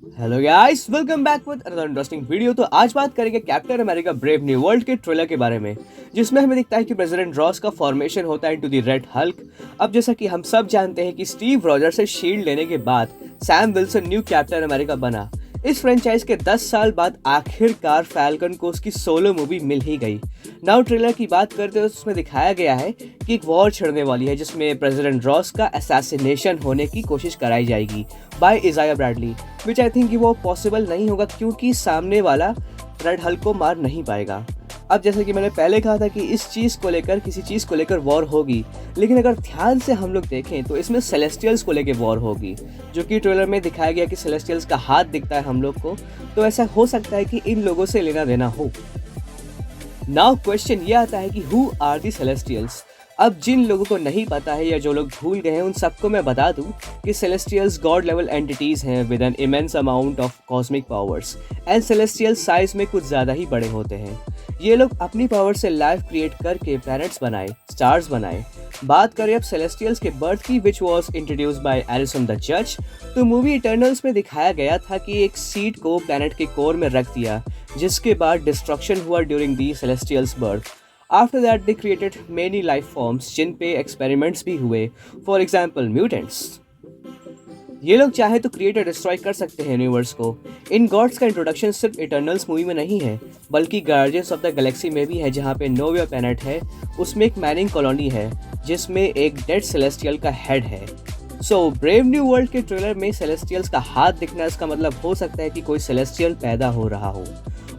Hello guys, welcome back with another interesting video. तो आज बात करेंगे captain America brave new world के ट्रेलर के बारे में, जिसमें हमें दिखता है कि प्रेसिडेंट रॉस का फॉर्मेशन होता है इनटू द रेड हल्क। अब जैसा कि हम सब जानते हैं कि स्टीव रॉजर से शील्ड लेने के बाद Sam Wilson new captain America बना। इस फ्रेंचाइज के 10 साल बाद आखिरकार फैल्कन को उसकी सोलो मूवी मिल ही गई। नाउ ट्रेलर की बात करते हैं तो उसमें दिखाया गया है कि एक वॉर छिड़ने वाली है जिसमें प्रेसिडेंट रॉस का असैसिनेशन होने की कोशिश कराई जाएगी by Isaiah Bradley, which I think कि वो पॉसिबल नहीं होगा क्योंकि सामने वाला रेड हल्क को मार नहीं पाएगा। अब जैसे कि मैंने पहले कहा था कि इस चीज़ को लेकर किसी चीज़ को लेकर वॉर होगी, लेकिन अगर ध्यान से हम लोग देखें तो इसमें सेलेस्टियल्स को लेकर वॉर होगी, जो कि ट्रेलर में दिखाया गया कि सेलेस्टियल्स का हाथ दिखता है हम लोग को। तो ऐसा हो सकता है कि इन लोगों से लेना देना हो। नाउ क्वेश्चन ये आता है कि हु आर दी सेलेस्टियल्स। अब जिन लोगों को नहीं पता है या जो लोग भूल गए हैं उन सबको मैं बता दूं कि सेलेस्टियल्स गॉड लेवल एंटिटीज हैं with an immense amount of cosmic powers and celestials size में कुछ ज़्यादा ही बड़े होते हैं। ये लोग अपनी पावर से लाइफ क्रिएट करके प्लैनेट्स बनाए, स्टार्स बनाए। बात करें अब सेलेस्टियल्स के बर्थ की, which was introduced by arisen the जज, तो मूवी इटर्नल्स में दिखाया गया था कि एक सीड को प्लैनेट के कोर में रख दिया, जिसके बाद डिस्ट्रक्शन हुआ during the celestials birth. After that they created many life forms जिन पे एक्सपेरिमेंट्स भी हुए, फॉर एग्जाम्पल म्यूटेंट्स। ये लोग चाहे तो क्रिएट और डिस्ट्रॉय कर सकते हैं यूनिवर्स को। इन गॉड्स का इंट्रोडक्शन सिर्फ इटर्नल्स मूवी में नहीं है, बल्कि गार्डियंस ऑफ द गैलेक्सी में भी है, जहाँ पे नोवा प्लैनेट है, उसमें एक मैनिंग कॉलोनी है जिसमें एक डेड सेलेस्टियल का हेड है। सो ब्रेव न्यू वर्ल्ड के ट्रेलर में सेलेस्टियल्स का हाथ दिखना, इसका मतलब हो सकता है कि कोई सेलेस्टियल पैदा हो रहा हो,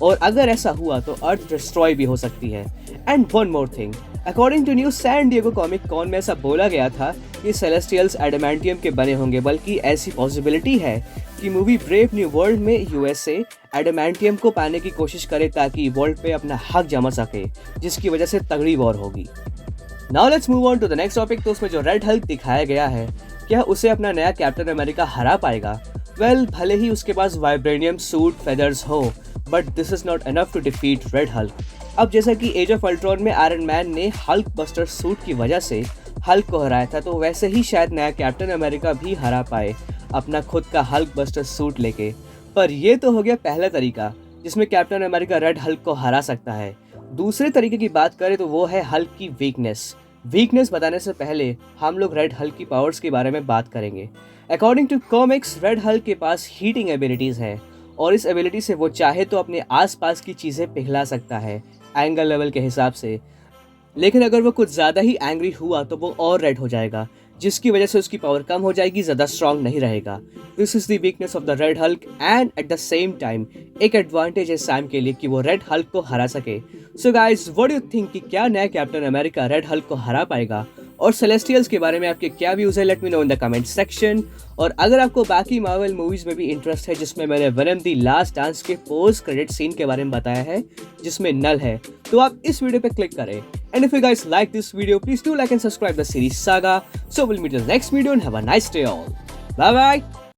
और अगर ऐसा हुआ तो अर्थ डिस्ट्रॉय भी हो सकती है। And one more thing, according to new San Diego Comic Con में ऐसा बोला गया था कि सेलेस्टियल्स एडामेंटियम के बने होंगे, बल्कि ऐसी पॉसिबिलिटी है कि मूवी ब्रेव न्यू वर्ल्ड में यूएसए एडामेंटियम को पाने की कोशिश करे ताकि वर्ल्ड पे अपना हक जमा सके, जिसकी वजह से तगड़ी वॉर होगी। Now let's move on to the next topic. तो उसमें जो रेड हल्क दिखाया गया है, क्या उसे अपना नया कैप्टन अमेरिका हरा पाएगा? वेल, भले ही उसके पास वाइब्रेनियम सूट फेदर्स हो, but this is not enough to defeat Red Hulk. अब जैसा कि एज ऑफ अल्ट्रॉन में आयरन मैन ने हल्क बस्टर सूट की वजह से हल्क को हराया था, तो वैसे ही शायद नया कैप्टन अमेरिका भी हरा पाए अपना खुद का हल्क बस्टर सूट लेके। पर ये तो हो गया पहला तरीका जिसमें कैप्टन अमेरिका रेड हल्क को हरा सकता है। दूसरे तरीके की बात करें तो वो है हल्क की वीकनेस बताने से पहले हम लोग रेड हल्क की पावर्स के बारे में बात करेंगे। According to comics, Red Hulk के पास हीटिंग एबिलिटीज है, और इस एबिलिटी से वो चाहे तो अपने आसपास की चीज़ें पिघला सकता है एंगल लेवल के हिसाब से। लेकिन अगर वो कुछ ज़्यादा ही एंग्री हुआ तो वो और रेड हो जाएगा, जिसकी वजह से उसकी पावर कम हो जाएगी, ज़्यादा स्ट्रांग नहीं रहेगा। This is the weakness of the red Hulk, and at the same time एक एडवांटेज है सैम के लिए कि वो रेड हल्क को हरा सके। So guys, what do you think कि क्या नया कैप्टन अमेरिका रेड हल्क को हरा पाएगा? और सेलेस्टियल्स के बारे में आपके क्या व्यूज़ है? Let me know in the comment section. और अगर आपको बाकी मार्वल मूवीज़ में भी इंटरेस्ट है, जिसमें मैंने वेनम दी लास्ट डांस के पोस्ट क्रेडिट सीन के बारे में बताया है जिसमें नल है, तो आप इस वीडियो पे क्लिक करें। And if you guys like this video, please do like and subscribe the series Saga. So we'll meet in the next video and have a nice day all. Bye bye.